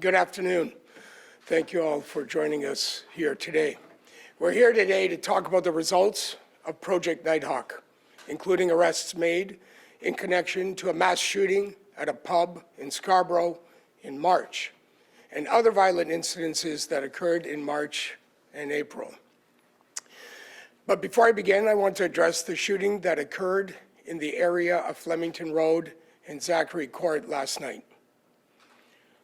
Good afternoon. Thank you all for joining us here today. We're here today to talk about the results of Project Nighthawk, including arrests made in connection to a mass shooting at a pub in Scarborough in March, and other violent incidences that occurred in March and April. But before I begin, I want to address the shooting that occurred in the area of Flemington Road and Zachary Court last night.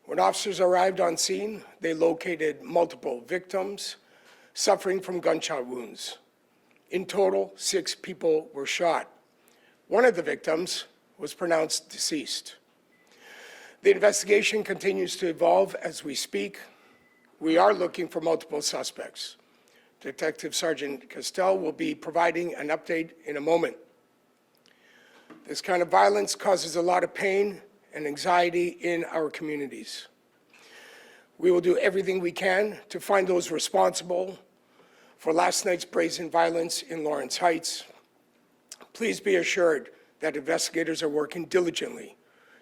When officers arrived on scene, they located multiple victims suffering from gunshot wounds. In total, 6 people were shot. One of the victims was pronounced deceased. The investigation continues to evolve as we speak. We are looking for multiple suspects. Detective Sergeant Castell will be providing an update in a moment. This kind of violence causes a lot of pain and anxiety in our communities. We will do everything we can to find those responsible for last night's brazen violence in Lawrence Heights. Please be assured that investigators are working diligently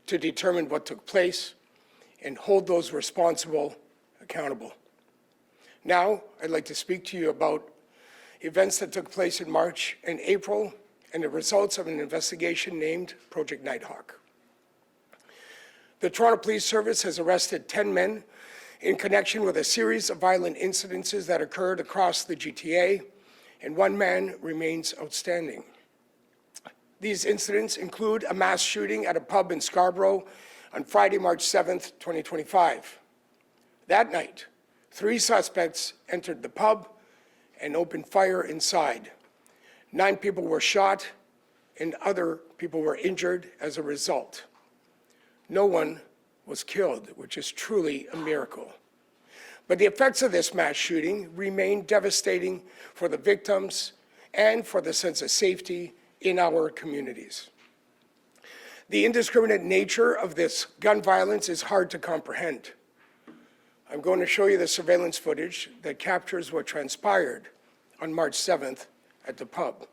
to determine what took place and hold those responsible accountable. Now, I'd like to speak to you about events that took place in March and April and the results of an investigation named Project Nighthawk. The Toronto Police Service has arrested 10 men in connection with a series of violent incidences that occurred across the GTA, and 1 man remains outstanding. These incidents include a mass shooting at a pub in Scarborough on Friday, March 7th, 2025. That night, 3 suspects entered the pub and opened fire inside. 9 people were shot and other people were injured as a result. No one was killed, which is truly a miracle. But the effects of this mass shooting remain devastating for the victims and for the sense of safety in our communities. The indiscriminate nature of this gun violence is hard to comprehend. I'm going to show you the surveillance footage that captures what transpired on March 7th at the pub.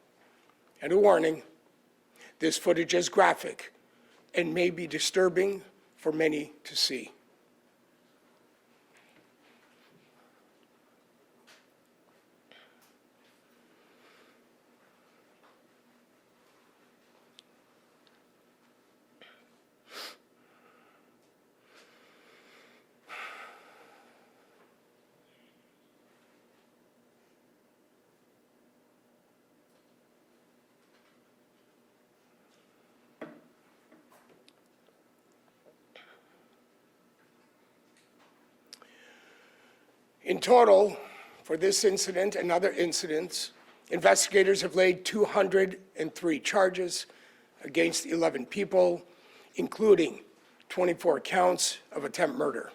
And a warning, this footage is graphic and may be disturbing for many to see. In total, for this incident and other incidents, investigators have laid 203 charges against 11 people, including 24 counts of attempt murder.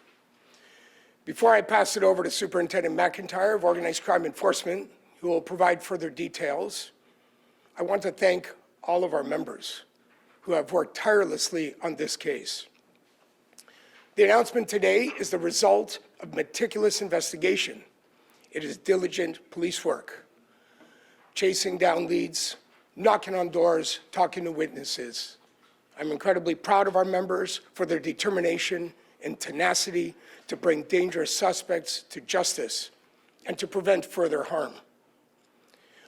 Before I pass it over to Superintendent McIntyre of Organized Crime Enforcement, who will provide further details, I want to thank all of our members who have worked tirelessly on this case. The announcement today is the result of meticulous investigation. It is diligent police work, chasing down leads, knocking on doors, talking to witnesses. I'm incredibly proud of our members for their determination and tenacity to bring dangerous suspects to justice and to prevent further harm.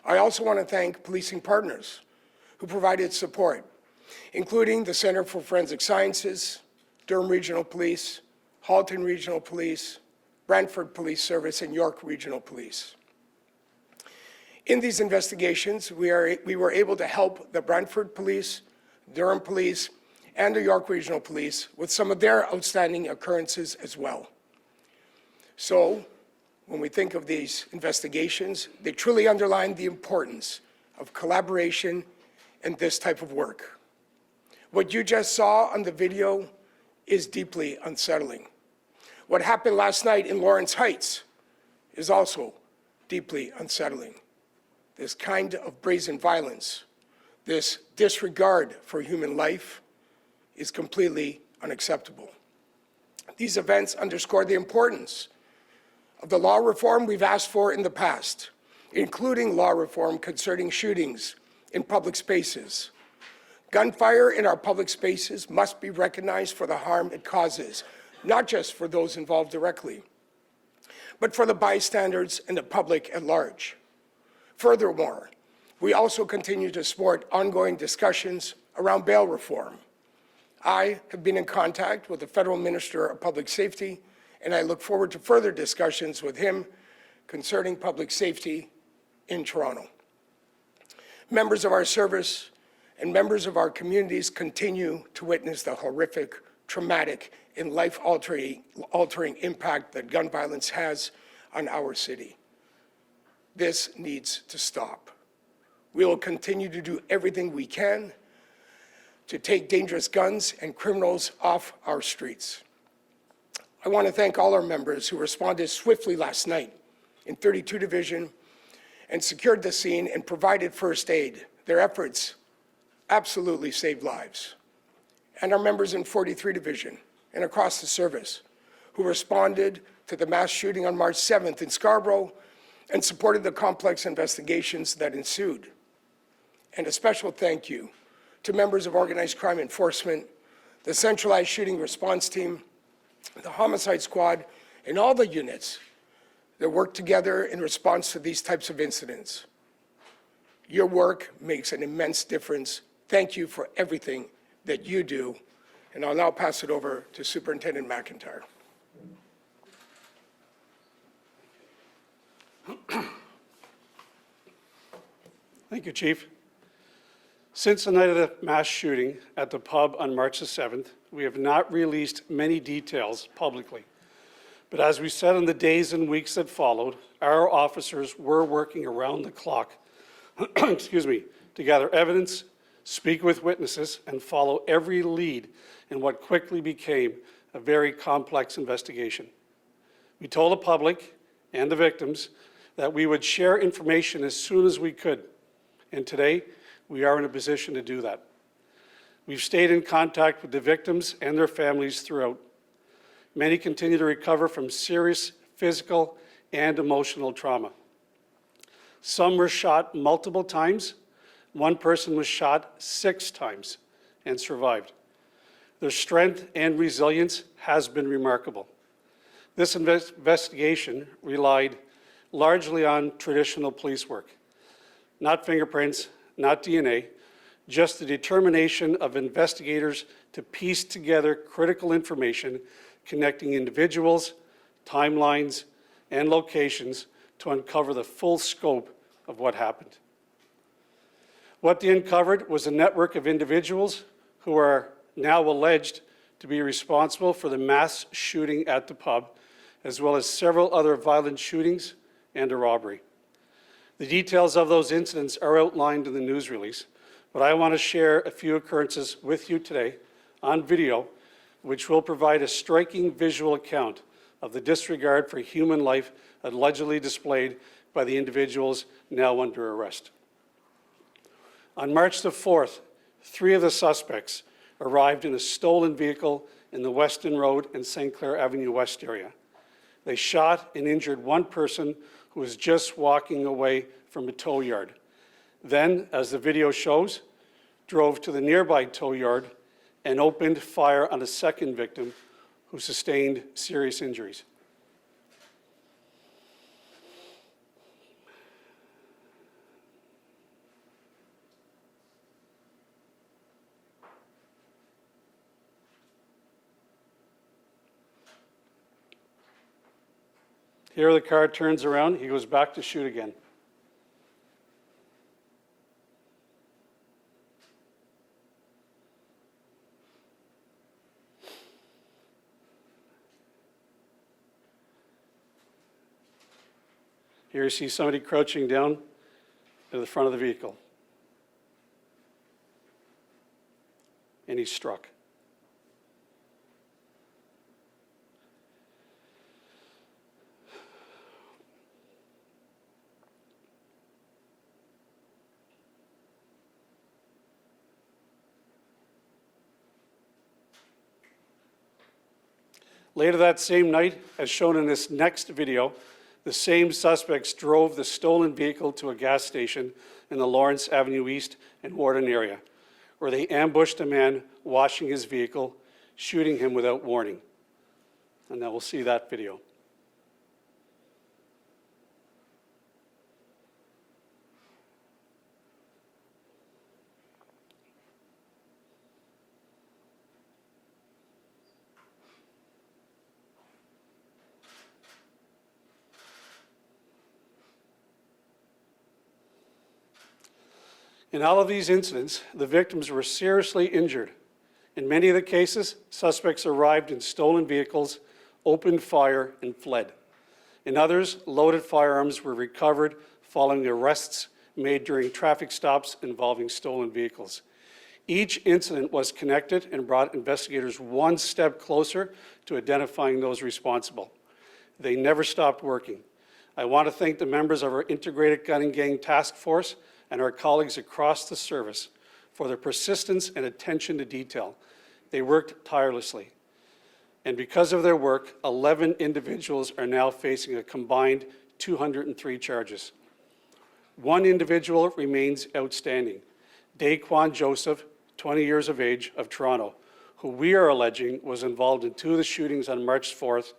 I also want to thank policing partners who provided support, including the Center for Forensic Sciences, Durham Regional Police, Halton Regional Police, Brantford Police Service, and York Regional Police. In these investigations, we were able to help the Brantford Police, Durham Police, and the York Regional Police with some of their outstanding occurrences as well. So, when we think of these investigations, they truly underline the importance of collaboration and this type of work. What you just saw on the video is deeply unsettling. What happened last night in Lawrence Heights is also deeply unsettling. This kind of brazen violence, this disregard for human life is completely unacceptable. These events underscore the importance of the law reform we've asked for in the past, including law reform concerning shootings in public spaces. Gunfire in our public spaces must be recognized for the harm it causes, not just for those involved directly, but for the bystanders and the public at large. Furthermore, we also continue to support ongoing discussions around bail reform. I have been in contact with the Federal Minister of Public Safety, and I look forward to further discussions with him concerning public safety in Toronto. Members of our service and members of our communities continue to witness the horrific, traumatic, and life-altering impact that gun violence has on our city. This needs to stop. We will continue to do everything we can to take dangerous guns and criminals off our streets. I want to thank all our members who responded swiftly last night in 32 Division and secured the scene and provided first aid. Their efforts absolutely saved lives. And our members in 43 Division and across the service who responded to the mass shooting on March 7th in Scarborough and supported the complex investigations that ensued. And a special thank you to members of Organized Crime Enforcement, the Centralized Shooting Response Team, the Homicide Squad, and all the units that work together in response to these types of incidents. Your work makes an immense difference. Thank you for everything that you do. And I'll now pass it over to Superintendent McIntyre. Thank you, Chief. Since the night of the mass shooting at the pub on March the 7th, we have not released many details publicly. But as we said in the days and weeks that followed, our officers were working around the clock to gather evidence, speak with witnesses, and follow every lead in what quickly became a very complex investigation. We told the public and the victims that we would share information as soon as we could, and today we are in a position to do that. We've stayed in contact with the victims and their families throughout. Many continue to recover from serious physical and emotional trauma. Some were shot multiple times. One person was shot 6 times and survived. Their strength and resilience has been remarkable. This investigation relied largely on traditional police work. Not fingerprints, not DNA, just the determination of investigators to piece together critical information connecting individuals, timelines, and locations to uncover the full scope of what happened. What they uncovered was a network of individuals who are now alleged to be responsible for the mass shooting at the pub, as well as several other violent shootings and a robbery. The details of those incidents are outlined in the news release, but I want to share a few occurrences with you today on video, which will provide a striking visual account of the disregard for human life allegedly displayed by the individuals now under arrest. On March the 4th, 3 of the suspects arrived in a stolen vehicle in the Weston Road and St. Clair Avenue West area. They shot and injured one person who was just walking away from a tow yard. Then, as the video shows, drove to the nearby tow yard and opened fire on a second victim who sustained serious injuries. Here the car turns around, he goes back to shoot again. Here you see somebody crouching down at the front of the vehicle. And he's struck. Later that same night, as shown in this next video, the same suspects drove the stolen vehicle to a gas station in the Lawrence Avenue East and Warden area, where they ambushed a man washing his vehicle, shooting him without warning. And then we'll see that video. In all of these incidents, the victims were seriously injured. In many of the cases, suspects arrived in stolen vehicles, opened fire, and fled. In others, loaded firearms were recovered following arrests made during traffic stops involving stolen vehicles. Each incident was connected and brought investigators one step closer to identifying those responsible. They never stopped working. I want to thank the members of our Integrated Gun and Gang Task Force and our colleagues across the service for their persistence and attention to detail. They worked tirelessly. And because of their work, 11 individuals are now facing a combined 203 charges. One individual remains outstanding, Daquan Joseph, 20 years of age, of Toronto, who we are alleging was involved in two of the shootings on March 4th,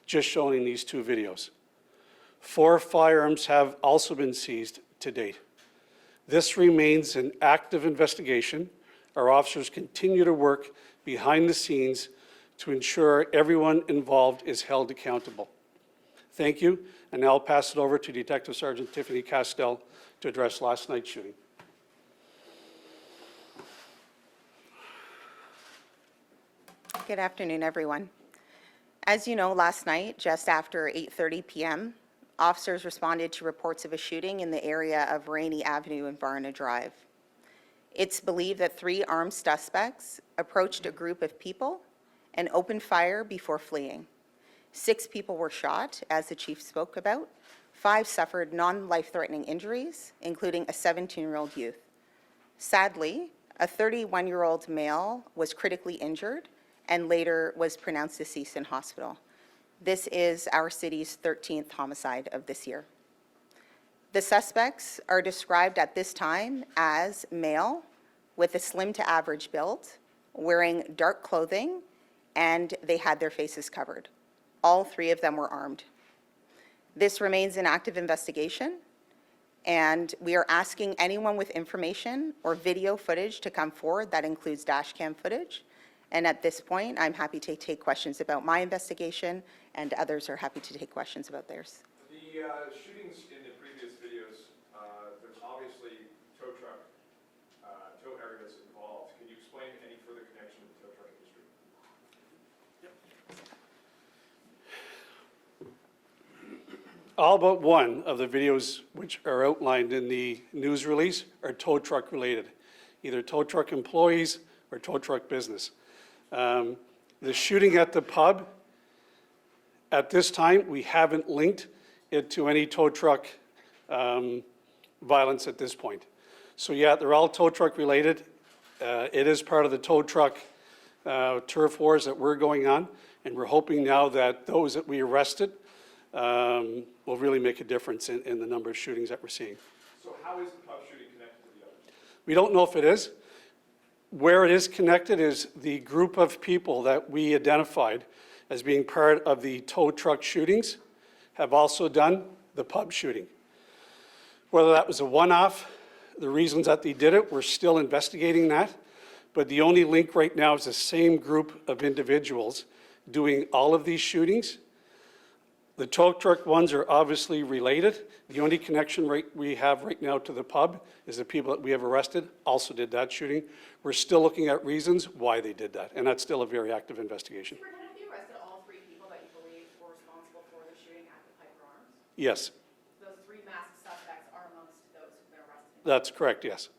just shown in these two videos. 4 firearms have also been seized to date. This remains an active investigation. Our officers continue to work behind the scenes to ensure everyone involved is held accountable. Thank you, and now I'll pass it over to Detective Sergeant Tiffany Castell to address last night's shooting. Good afternoon, everyone. As you know, last night, just after 8:30 p.m., officers responded to reports of a shooting in the area of Rainey Avenue and Varna Drive. It's believed that 3 armed suspects approached a group of people and opened fire before fleeing. 6 people were shot, as the chief spoke about. 5 suffered non-life-threatening injuries, including a 17-year-old youth. Sadly, a 31-year-old male was critically injured and later was pronounced deceased in hospital. This is our city's 13th homicide of this year. The suspects are described at this time as male, with a slim to average build, wearing dark clothing, and they had their faces covered. All 3 of them were armed. This remains an active investigation, and we are asking anyone with information or video footage to come forward. That includes dash cam footage. And at this point, I'm happy to take questions about my investigation, and others are happy to take questions about theirs. The shootings in the previous videos, there's obviously tow truck, tow areas involved. Can you explain any further connection with the tow truck industry? All but one of the videos which are outlined in the news release are tow truck related, either tow truck employees or tow truck business. The shooting at the pub, at this time, we haven't linked it to any tow truck violence at this point. So yeah, they're all tow truck related. It is part of the tow truck turf wars that we're going on, and we're hoping now that those that we arrested will really make a difference in the number of shootings that we're seeing. So how is the pub shooting connected to the others? We don't know if it is. Where it is connected is the group of people that we identified as being part of the tow truck shootings have also done the pub shooting. Whether that was a one-off, the reasons that they did it, we're still investigating that. But the only link right now is the same group of individuals doing all of these shootings. The tow truck ones are obviously related. The only connection we have right now to the pub is the people that we have arrested also did that shooting. We're still looking at reasons why they did that, and that's still a very active investigation. Have you arrested all 3 people that you believe were responsible for the shooting at the Piper Arms? Yes, Those 3 masked suspects are amongst those who've been arrested. that's correct, yes.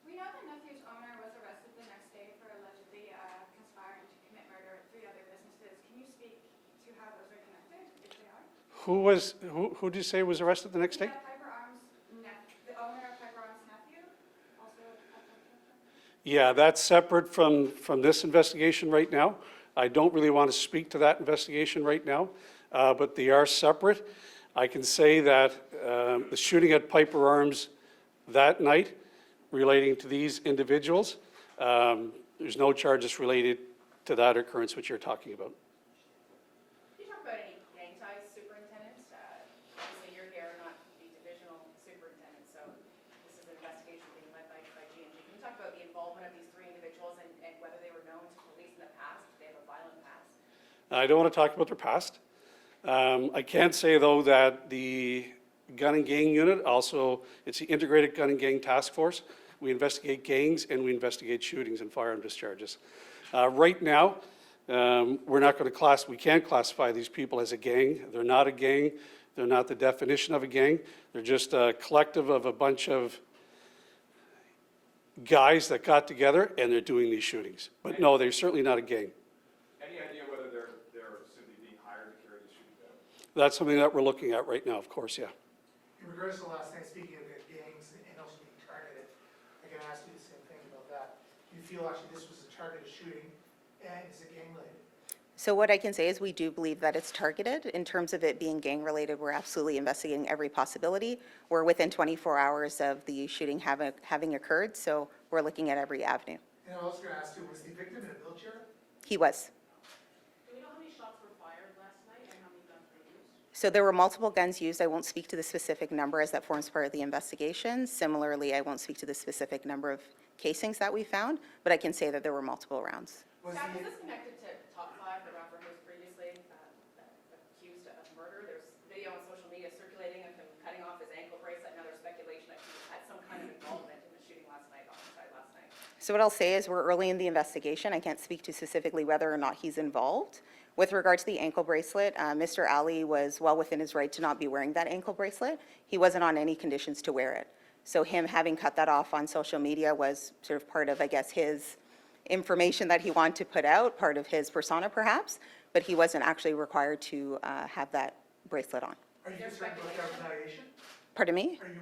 We know that Nephew's owner was arrested the next day for allegedly conspiring to commit murder at 3 other businesses. Can you speak to how those are connected, if they are? Who did you say was arrested the next day? Piper Arms' the owner of Piper Arms' nephew, also a Piper Arms. Yeah, that's separate from this investigation right now. I don't really want to speak to that investigation right now, but they are separate. I can say that the shooting at Piper Arms that night relating to these individuals, there's no charges related to that occurrence which you're talking about. Do I don't want to talk about their past. I can say, though, that the Gun and Gang Unit, also, it's the Integrated Gun and Gang Task Force. We investigate gangs and we investigate shootings and firearm discharges. Right now, we can't classify these people as a gang. They're not a gang. They're not the definition of a gang. They're just a collective of a bunch of guys that got together and they're doing these shootings. But no, they're certainly not a gang. Any idea whether they're simply being hired to carry these shootings out? That's something that we're looking at right now, of course, yeah. In regards to last night, speaking of the gangs and also being targeted, I can ask you the same thing about that. Do you feel actually this was a targeted shooting and is it gang related? So what I can say is we do believe that it's targeted. In terms of it being gang-related, we're absolutely investigating every possibility. We're within 24 hours of the shooting having occurred, so we're looking at every avenue. And I was going to ask you, was the victim in a wheelchair? He was. Do we know how many shots were fired last night and how many guns were used? So there were multiple guns used. I won't speak to the specific number as that forms part of the investigation. Similarly, I won't speak to the specific number of casings that we found, but I can say that there were multiple rounds. Was Scott, the, is this connected to top five, the rapper who was previously accused of murder? There's video on social media circulating of him cutting off his ankle bracelet, and now there's speculation that he had some kind of involvement in the shooting last night, homicide last night. So what I'll say is we're early in the investigation. I can't speak to specifically whether or not he's involved. With regard to the ankle bracelet, Mr. Ali was well within his right to not be wearing that ankle bracelet. He wasn't on any conditions to wear it. So him having cut that off on social media was sort of part of, I guess, his information that he wanted to put out, part of his persona perhaps, but he wasn't actually required to have that bracelet on. are you concerned about that retaliation? Pardon me? Are you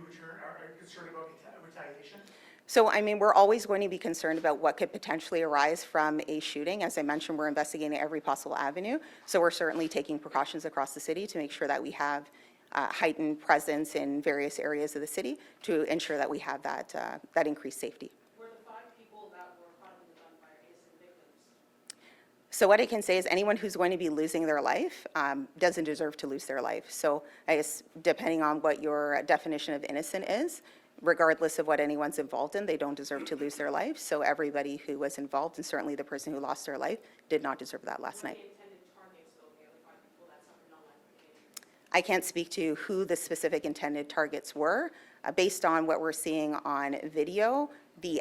concerned about retaliation? So, I mean, we're always going to be concerned about what could potentially arise from a shooting. As I mentioned, we're investigating every possible avenue. So we're certainly taking precautions across the city to make sure that we have heightened presence in various areas of the city to ensure that we have that increased safety. Were the five people that were probably done by innocent victims? So what I can say is anyone who's going to be losing their life doesn't deserve to lose their life. So I guess depending on what your definition of innocent is, regardless of what anyone's involved in, they don't deserve to lose their life. So everybody who was involved, and certainly the person who lost their life, did not deserve that last night. The intended targets, though, the other five people that suffered no life implications. I can't speak to who the specific intended targets were. Based on what we're seeing on video,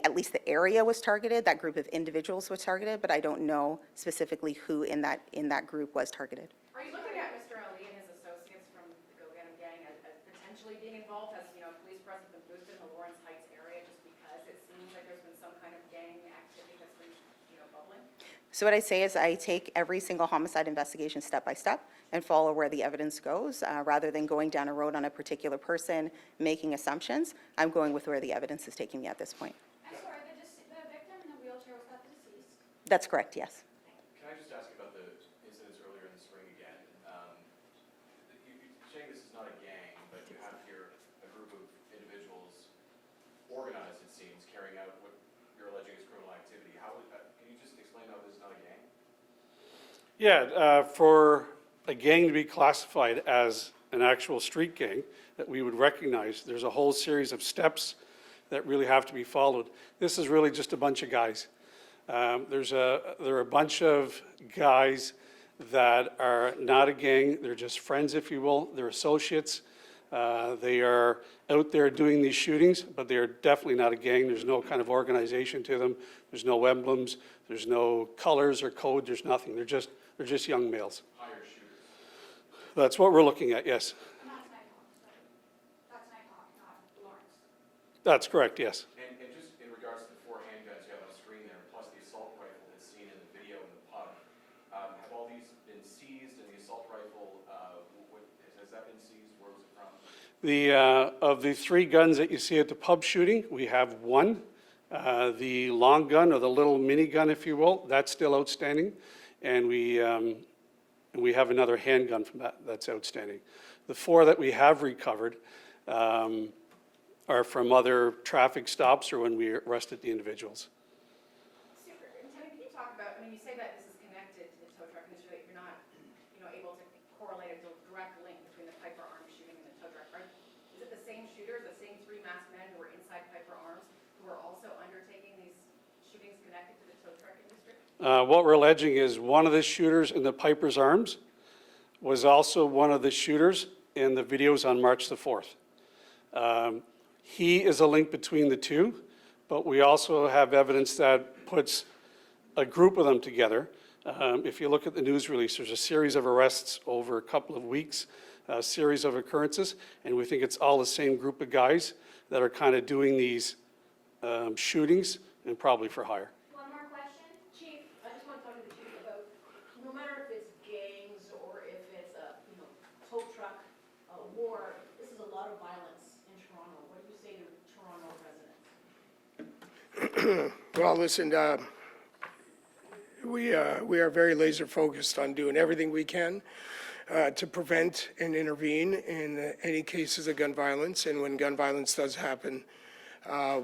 at least the area was targeted, that group of individuals was targeted, but I don't know specifically who in that group was targeted. Are you looking at Mr. Ali and his associates from the Go Get 'Em gang as potentially being involved? Has, police presence been boosted in the Lawrence Heights area just because it seems like there's been some kind of gang activity that's been, bubbling? So what I say is I take every single homicide investigation step by step and follow where the evidence goes. Rather than going down a road on a particular person, making assumptions, I'm going with where the evidence is taking me at this point. I'm sorry, the victim in the wheelchair, was that the deceased? That's correct, yes. Can I just ask about the incidents earlier in the spring again? You're saying this is not a gang, but you have here a group of individuals organized, it seems, carrying out what you're alleging is criminal activity. Can you just explain how this is not a gang? Yeah, for a gang to be classified as an actual street gang that we would recognize, there's a whole series of steps that really have to be followed. This is really just a bunch of guys. There are a bunch of guys that are not a gang. They're just friends, if you will. They're associates. They are out there doing these shootings, but they are definitely not a gang. There's no kind of organization to them. There's no emblems. There's no colors or code. There's nothing. They're just young males. Hire shooters. That's what we're looking at, yes. And that's Nighthawk, sorry. That's Nighthawk, not Lawrence. That's correct, yes. And just in regards to the 4 handguns you have on screen there, plus the assault rifle that's seen in the video in the pub, have all these been seized? And the assault rifle, has that been seized? Where was it from? Of the 3 guns that you see at the pub shooting, we have 1. The long gun, or the little mini gun, if you will, that's still outstanding. And we have another handgun from that's outstanding. The 4 that we have recovered are from other traffic stops or when we arrested the individuals. Superintendent, can you talk about, you say that this is connected to the tow truck industry, that you're not, able to correlate a direct link between the Piper Arms shooting and the tow truck. Is it the same shooters, the same 3 masked men who were inside Piper Arms, who are also undertaking these shootings connected to the tow truck industry? What we're alleging is one of the shooters in the Piper's Arms was also one of the shooters in the videos on March the 4th. He is a link between the two, but we also have evidence that puts a group of them together. If you look at the news release, there's a series of arrests over a couple of weeks, a series of occurrences, and we think it's all the same group of guys that are kind of doing these shootings, and probably for hire. One more question. Chief, I just want to talk to the chief about, no matter if it's gangs or if it's a, tow truck, war, this is a lot of violence in Toronto. What do you say to Toronto residents? Well, listen, we are very laser focused on doing everything we can to prevent and intervene in any cases of gun violence. And when gun violence does happen,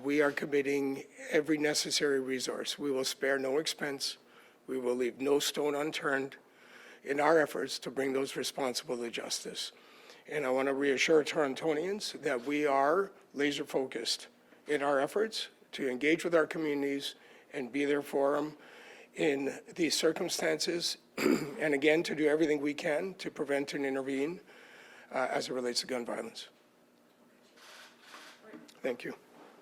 we are committing every necessary resource. We will spare no expense. We will leave no stone unturned in our efforts to bring those responsible to justice. And I want to reassure Torontonians that we are laser focused in our efforts to engage with our communities and be there for them in these circumstances, and again, to do everything we can to prevent and intervene as it relates to gun violence. Thank you.